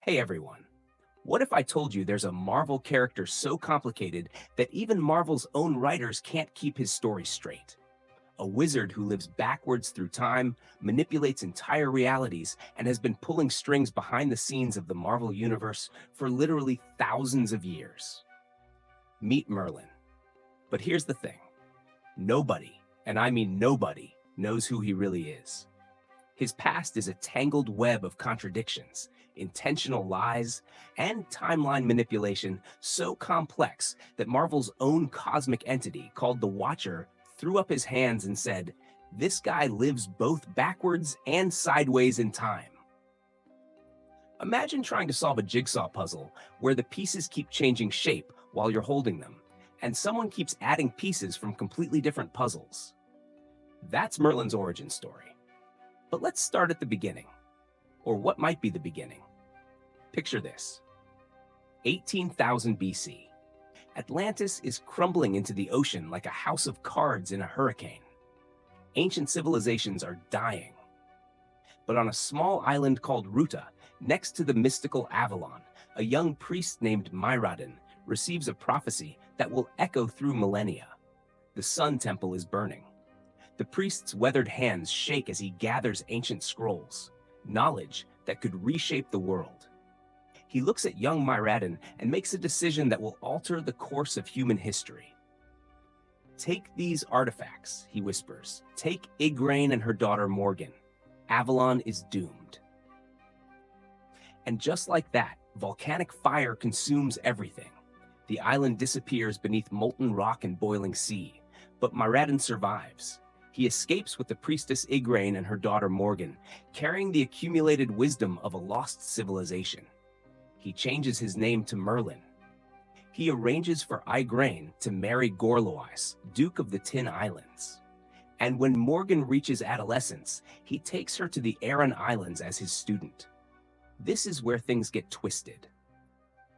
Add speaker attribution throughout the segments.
Speaker 1: Hey everyone, what if I told you there's a Marvel character so complicated that even Marvel's own writers can't keep his story straight? A wizard who lives backwards through time, manipulates entire realities, and has been pulling strings behind the scenes of the Marvel Universe for literally thousands of years. Meet Merlin. But here's the thing. Nobody, and I mean nobody, knows who he really is. His past is a tangled web of contradictions, intentional lies, and timeline manipulation so complex that Marvel's own cosmic entity, called the Watcher, threw up his hands and said, "This guy lives both backwards and sideways in time." Imagine trying to solve a jigsaw puzzle where the pieces keep changing shape while you're holding them, and someone keeps adding pieces from completely different puzzles. That's Merlin's origin story. But let's start at the beginning, or what might be the beginning. Picture this. 18,000 BC. Atlantis is crumbling into the ocean like a house of cards in a hurricane. Ancient civilizations are dying. But on a small island called Ruta, next to the mystical Avalon, a young priest named Myrrodin receives a prophecy that will echo through millennia. The Sun Temple is burning. The priest's weathered hands shake as he gathers ancient scrolls, knowledge that could reshape the world. He looks at young Myrrodin and makes a decision that will alter the course of human history. "Take these artifacts," he whispers. "Take Igraine and her daughter Morgan. Avalon is doomed." And just like that, volcanic fire consumes everything. The island disappears beneath molten rock and boiling sea, but Myrrodin survives. He escapes with the priestess Igraine and her daughter Morgan, carrying the accumulated wisdom of a lost civilization. He changes his name to Merlin. He arranges for Igraine to marry Gorlois, Duke of the Tin Islands. And when Morgan reaches adolescence, he takes her to the Aran Islands as his student. This is where things get twisted.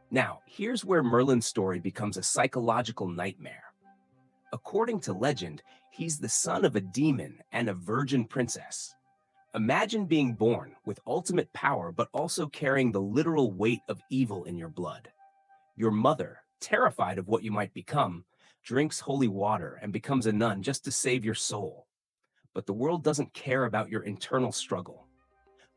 Speaker 1: Now, here's where Merlin's story becomes a psychological nightmare. According to legend, he's the son of a demon and a virgin princess. Imagine being born with ultimate power, but also carrying the literal weight of evil in your blood. Your mother, terrified of what you might become, drinks holy water and becomes a nun just to save your soul. But the world doesn't care about your internal struggle.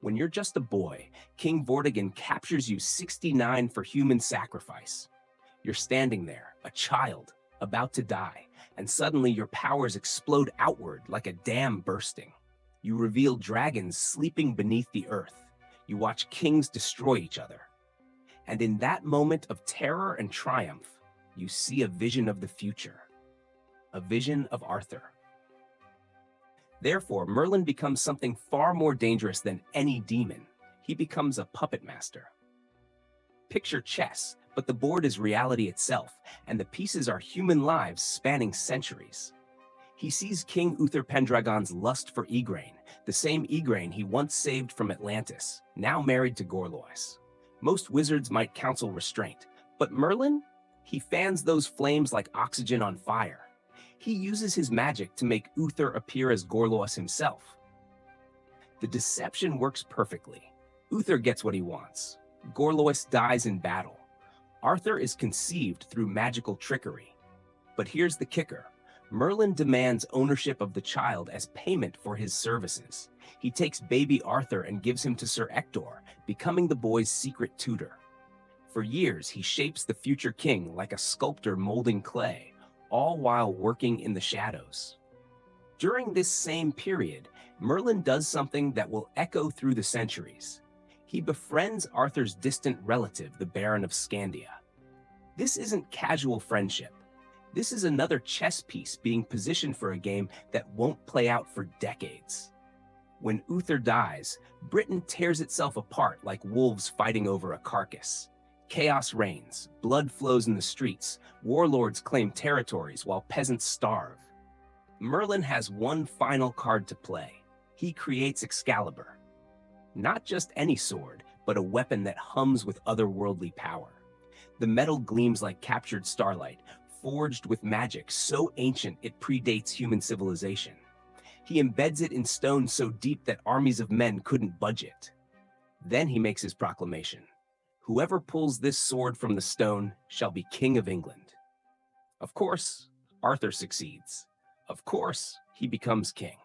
Speaker 1: When you're just a boy, King Vortigern captures you 69 for human sacrifice. You're standing there, a child, about to die, and suddenly your powers explode outward like a dam bursting. You reveal dragons sleeping beneath the earth. You watch kings destroy each other. And in that moment of terror and triumph, you see a vision of the future. A vision of Arthur. Therefore, Merlin becomes something far more dangerous than any demon. He becomes a puppet master. Picture chess, but the board is reality itself, and the pieces are human lives spanning centuries. He sees King Uther Pendragon's lust for Igraine, the same Igraine he once saved from Atlantis, now married to Gorlois. Most wizards might counsel restraint, but Merlin? He fans those flames like oxygen on fire. He uses his magic to make Uther appear as Gorlois himself. The deception works perfectly. Uther gets what he wants. Gorlois dies in battle. Arthur is conceived through magical trickery. But here's the kicker. Merlin demands ownership of the child as payment for his services. He takes baby Arthur and gives him to Sir Ector, becoming the boy's secret tutor. For years, he shapes the future king like a sculptor molding clay, all while working in the shadows. During this same period, Merlin does something that will echo through the centuries. He befriends Arthur's distant relative, the Baron of Scandia. This isn't casual friendship. This is another chess piece being positioned for a game that won't play out for decades. When Uther dies, Britain tears itself apart like wolves fighting over a carcass. Chaos reigns, blood flows in the streets, warlords claim territories while peasants starve. Merlin has one final card to play. He creates Excalibur. Not just any sword, but a weapon that hums with otherworldly power. The metal gleams like captured starlight, forged with magic so ancient it predates human civilization. He embeds it in stone so deep that armies of men couldn't budge it. Then he makes his proclamation. Whoever pulls this sword from the stone shall be King of England. Of course, Arthur succeeds. Of course, he becomes king,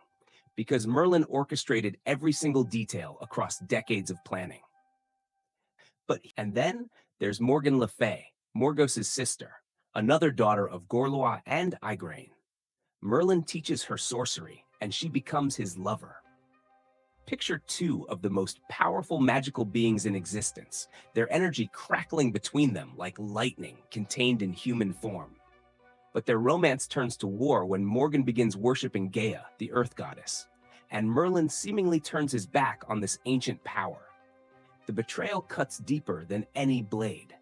Speaker 1: because Merlin orchestrated every single detail across decades of planning. And then there's Morgan Le Fay, Morgos's sister, another daughter of Gorlois and Igraine. Merlin teaches her sorcery, and she becomes his lover. Picture two of the most powerful magical beings in existence, their energy crackling between them like lightning contained in human form. But their romance turns to war when Morgan begins worshipping Gaia, the earth goddess, and Merlin seemingly turns his back on this ancient power. The betrayal cuts deeper than any blade.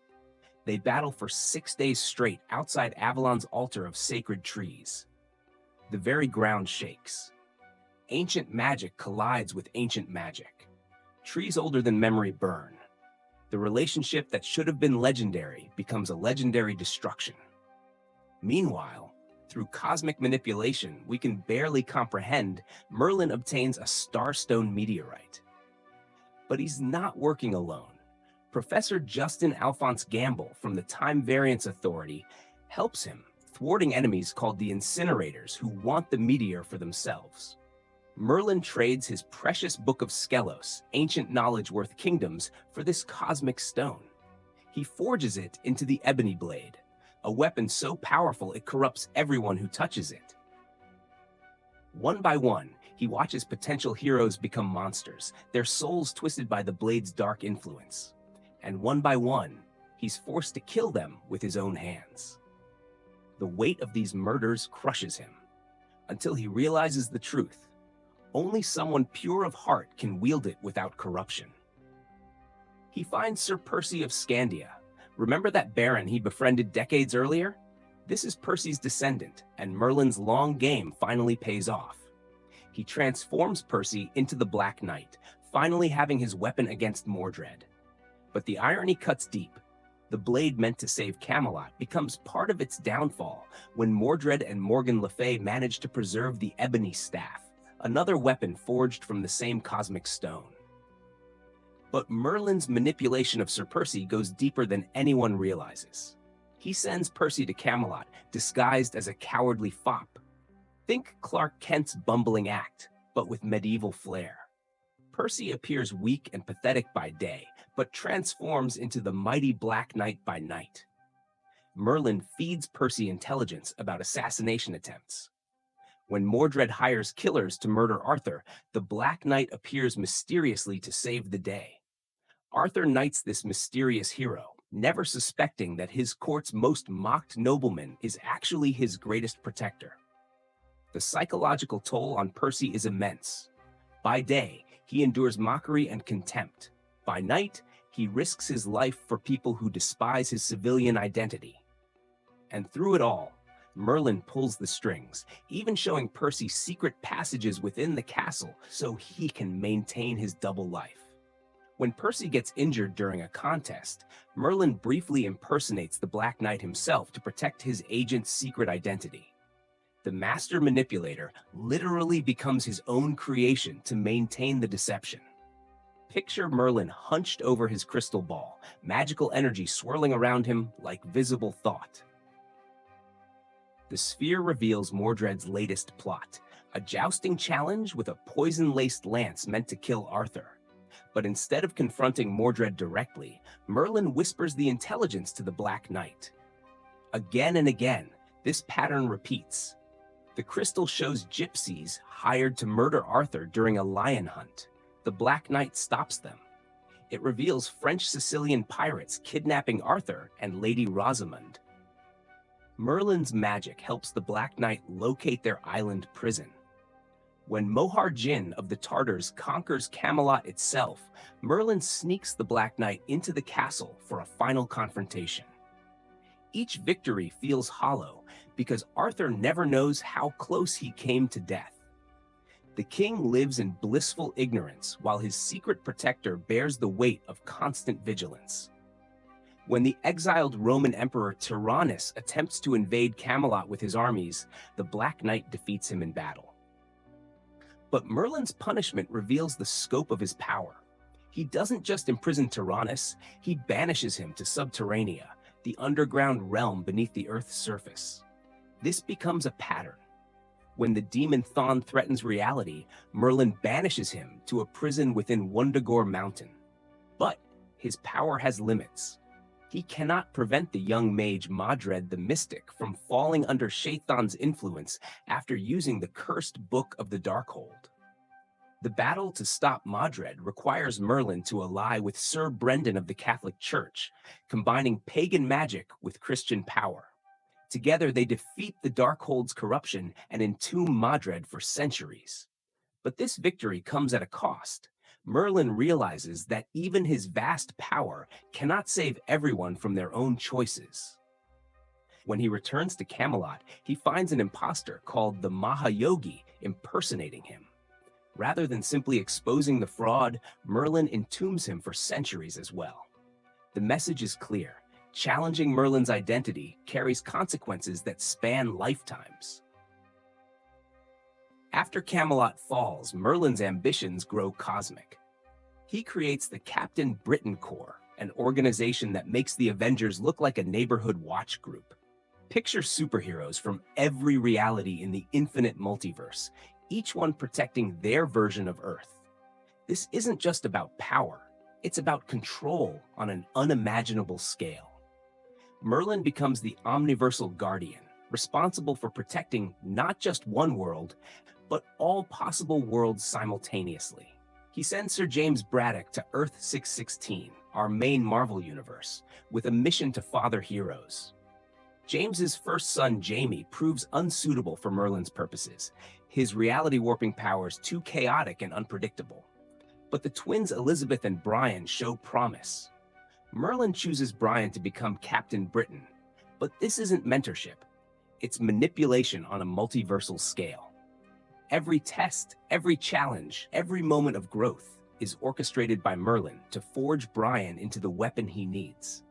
Speaker 1: They battle for 6 days straight outside Avalon's altar of sacred trees. The very ground shakes. Ancient magic collides with ancient magic. Trees older than memory burn. The relationship that should have been legendary becomes a legendary destruction. Meanwhile, through cosmic manipulation we can barely comprehend, Merlin obtains a starstone meteorite. But he's not working alone. Professor Justin Alphonse Gamble from the Time Variance Authority helps him, thwarting enemies called the Incinerators who want the meteor for themselves. Merlin trades his precious Book of Skelos, ancient knowledge worth kingdoms, for this cosmic stone. He forges it into the Ebony Blade, a weapon so powerful it corrupts everyone who touches it. One by one, he watches potential heroes become monsters, their souls twisted by the blade's dark influence. And one by one, he's forced to kill them with his own hands. The weight of these murders crushes him, until he realizes the truth. Only someone pure of heart can wield it without corruption. He finds Sir Percy of Scandia. Remember that baron he befriended decades earlier? This is Percy's descendant, and Merlin's long game finally pays off. He transforms Percy into the Black Knight, finally having his weapon against Mordred. But the irony cuts deep. The blade meant to save Camelot becomes part of its downfall when Mordred and Morgan Le Fay manage to preserve the Ebony Staff, another weapon forged from the same cosmic stone. But Merlin's manipulation of Sir Percy goes deeper than anyone realizes. He sends Percy to Camelot, disguised as a cowardly fop. Think Clark Kent's bumbling act, but with medieval flair. Percy appears weak and pathetic by day, but transforms into the mighty Black Knight by night. Merlin feeds Percy intelligence about assassination attempts. When Mordred hires killers to murder Arthur, the Black Knight appears mysteriously to save the day. Arthur knights this mysterious hero, never suspecting that his court's most mocked nobleman is actually his greatest protector. The psychological toll on Percy is immense. By day, he endures mockery and contempt. By night, he risks his life for people who despise his civilian identity. And through it all, Merlin pulls the strings, even showing Percy secret passages within the castle so he can maintain his double life. When Percy gets injured during a contest, Merlin briefly impersonates the Black Knight himself to protect his agent's secret identity. The master manipulator literally becomes his own creation to maintain the deception. Picture Merlin hunched over his crystal ball, magical energy swirling around him like visible thought. The sphere reveals Mordred's latest plot, a jousting challenge with a poison-laced lance meant to kill Arthur. But instead of confronting Mordred directly, Merlin whispers the intelligence to the Black Knight. Again and again, this pattern repeats. The crystal shows gypsies hired to murder Arthur during a lion hunt. The Black Knight stops them. It reveals French Sicilian pirates kidnapping Arthur and Lady Rosamund. Merlin's magic helps the Black Knight locate their island prison. When Mohar Jin of the Tartars conquers Camelot itself, Merlin sneaks the Black Knight into the castle for a final confrontation. Each victory feels hollow because Arthur never knows how close he came to death. The king lives in blissful ignorance while his secret protector bears the weight of constant vigilance. When the exiled Roman Emperor Tyrannus attempts to invade Camelot with his armies, the Black Knight defeats him in battle. But Merlin's punishment reveals the scope of his power. He doesn't just imprison Tyrannus, he banishes him to Subterranea, the underground realm beneath the Earth's surface. This becomes a pattern. When the demon Thon threatens reality, Merlyn banishes him to a prison within Wundagore Mountain. But his power has limits. He cannot prevent the young mage Mordred the Mystic from falling under Shaitan's influence after using the cursed Book of the Darkhold. The battle to stop Mordred requires Merlyn to ally with Sir Brendan of the Catholic Church, combining pagan magic with Christian power. Together, they defeat the Darkhold's corruption and entomb Mordred for centuries. But this victory comes at a cost. Merlyn realizes that even his vast power cannot save everyone from their own choices. When he returns to Camelot, he finds an impostor called the Mahayogi impersonating him. Rather than simply exposing the fraud, Merlyn entombs him for centuries as well. The message is clear. Challenging Merlyn's identity carries consequences that span lifetimes. After Camelot falls, Merlyn's ambitions grow cosmic. He creates the Captain Britain Corps, an organization that makes the Avengers look like a neighborhood watch group. Picture superheroes from every reality in the infinite multiverse, each one protecting their version of Earth. This isn't just about power, it's about control on an unimaginable scale. Merlyn becomes the omniversal guardian, responsible for protecting not just one world, but all possible worlds simultaneously. He sends Sir James Braddock to Earth 616, our main Marvel universe, with a mission to father heroes. James's first son, Jamie, proves unsuitable for Merlyn's purposes, his reality-warping powers too chaotic and unpredictable. But the twins Elizabeth and Brian show promise. Merlyn chooses Brian to become Captain Britain, but this isn't mentorship. It's manipulation on a multiversal scale. Every test, every challenge, every moment of growth is orchestrated by Merlyn to forge Brian into the weapon he needs.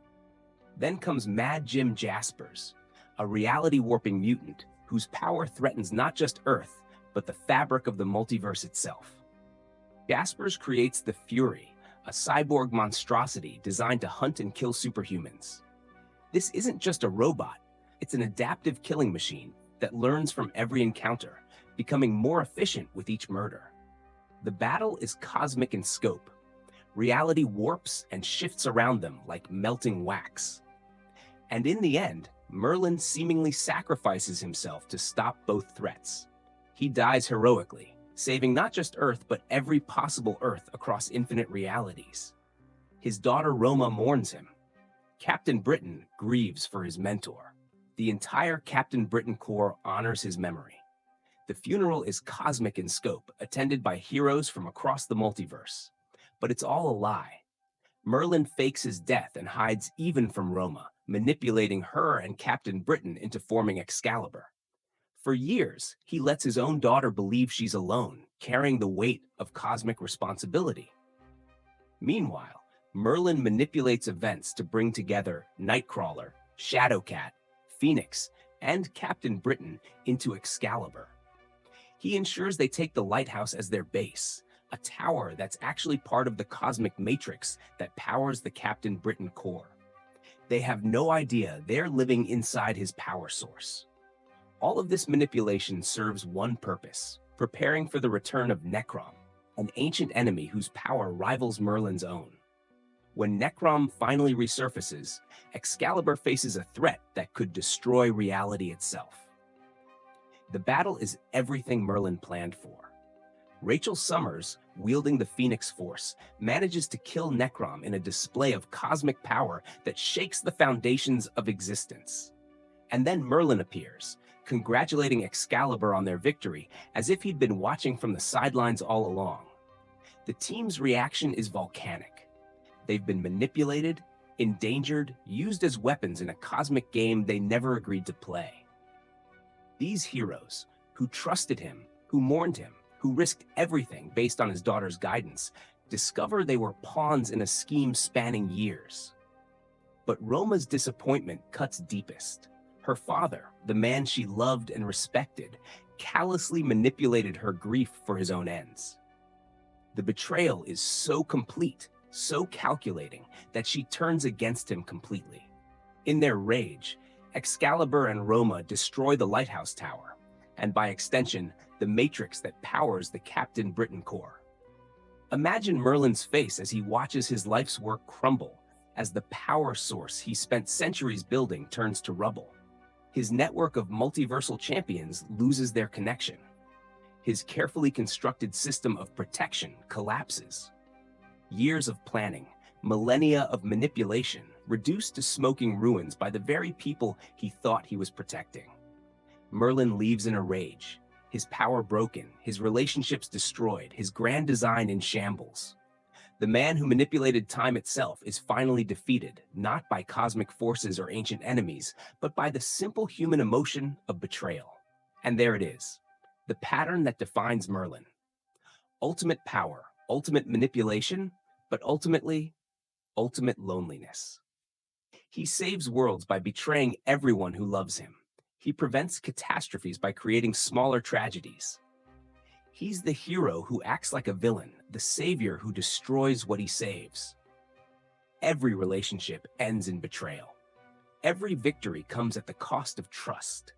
Speaker 1: Then comes Mad Jim Jaspers, a reality-warping mutant whose power threatens not just Earth, but the fabric of the multiverse itself. Jaspers creates the Fury, a cyborg monstrosity designed to hunt and kill superhumans. This isn't just a robot, it's an adaptive killing machine that learns from every encounter, becoming more efficient with each murder. The battle is cosmic in scope. Reality warps and shifts around them like melting wax. And in the end, Merlyn seemingly sacrifices himself to stop both threats. He dies heroically, saving not just Earth, but every possible Earth across infinite realities. His daughter Roma mourns him. Captain Britain grieves for his mentor. The entire Captain Britain Corps honors his memory. The funeral is cosmic in scope, attended by heroes from across the multiverse. But it's all a lie. Merlyn fakes his death and hides even from Roma, manipulating her and Captain Britain into forming Excalibur. For years, he lets his own daughter believe she's alone, carrying the weight of cosmic responsibility. Meanwhile, Merlyn manipulates events to bring together Nightcrawler, Shadowcat, Phoenix, and Captain Britain into Excalibur. He ensures they take the lighthouse as their base, a tower that's actually part of the cosmic matrix that powers the Captain Britain Corps. They have no idea they're living inside his power source. All of this manipulation serves one purpose: preparing for the return of Necrom, an ancient enemy whose power rivals Merlyn's own. When Necrom finally resurfaces, Excalibur faces a threat that could destroy reality itself. The battle is everything Merlyn planned for. Rachel Summers, wielding the Phoenix Force, manages to kill Necrom in a display of cosmic power that shakes the foundations of existence. And then Merlyn appears, congratulating Excalibur on their victory as if he'd been watching from the sidelines all along. The team's reaction is volcanic. They've been manipulated, endangered, used as weapons in a cosmic game they never agreed to play. These heroes, who trusted him, who mourned him, who risked everything based on his daughter's guidance, discover they were pawns in a scheme spanning years. But Roma's disappointment cuts deepest. Her father, the man she loved and respected, callously manipulated her grief for his own ends. The betrayal is so complete, so calculating, that she turns against him completely. In their rage, Excalibur and Roma destroy the lighthouse tower, and by extension, the matrix that powers the Captain Britain core. Imagine Merlyn's face as he watches his life's work crumble, as the power source he spent centuries building turns to rubble. His network of multiversal champions loses their connection. His carefully constructed system of protection collapses. Years of planning, millennia of manipulation, reduced to smoking ruins by the very people he thought he was protecting. Merlyn leaves in a rage, his power broken, his relationships destroyed, his grand design in shambles. The man who manipulated time itself is finally defeated, not by cosmic forces or ancient enemies, but by the simple human emotion of betrayal. And there it is, the pattern that defines Merlyn. Ultimate power, ultimate manipulation, but ultimately, ultimate loneliness. He saves worlds by betraying everyone who loves him. He prevents catastrophes by creating smaller tragedies. He's the hero who acts like a villain, the savior who destroys what he saves. Every relationship ends in betrayal. Every victory comes at the cost of trust.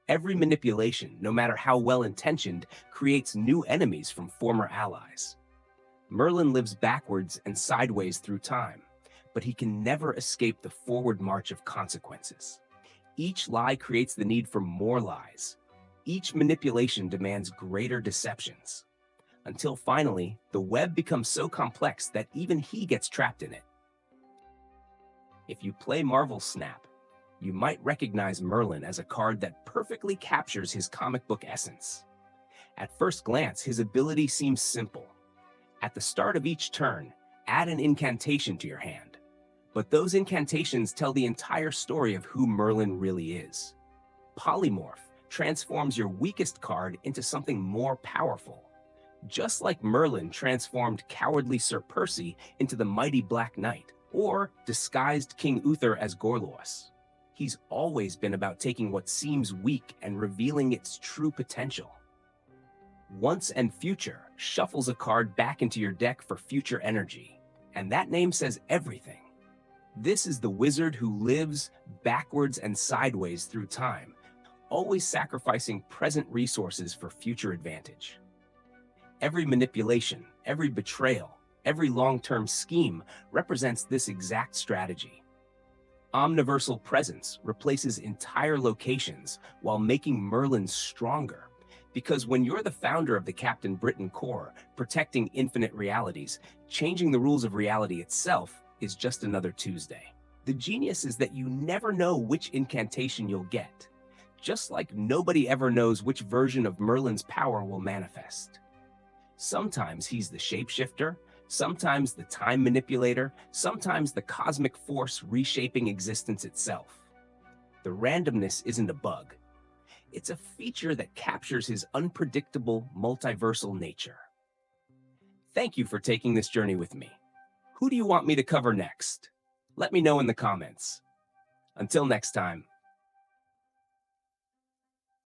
Speaker 1: Every manipulation, no matter how well-intentioned, creates new enemies from former allies. Merlyn lives backwards and sideways through time, but he can never escape the forward march of consequences. Each lie creates the need for more lies. Each manipulation demands greater deceptions, until finally, the web becomes so complex that even he gets trapped in it. If you play Marvel Snap, you might recognize Merlyn as a card that perfectly captures his comic book essence. At first glance, his ability seems simple. At the start of each turn, add an incantation to your hand. But those incantations tell the entire story of who Merlyn really is. Polymorph transforms your weakest card into something more powerful. Just like Merlyn transformed cowardly Sir Percy into the mighty Black Knight, or disguised King Uther as Gorlois. He's always been about taking what seems weak and revealing its true potential. Once and Future shuffles a card back into your deck for future energy, and that name says everything. This is the wizard who lives backwards and sideways through time, always sacrificing present resources for future advantage. Every manipulation, every betrayal, every long-term scheme represents this exact strategy. Omniversal presence replaces entire locations while making Merlyn stronger. Because when you're the founder of the Captain Britain core, protecting infinite realities, changing the rules of reality itself is just another Tuesday. The genius is that you never know which incantation you'll get, just like nobody ever knows which version of Merlyn's power will manifest. Sometimes he's the shapeshifter, sometimes the time manipulator, sometimes the cosmic force reshaping existence itself. The randomness isn't a bug. It's a feature that captures his unpredictable, multiversal nature. Thank you for taking this journey with me. Who do you want me to cover next? Let me know in the comments. Until next time.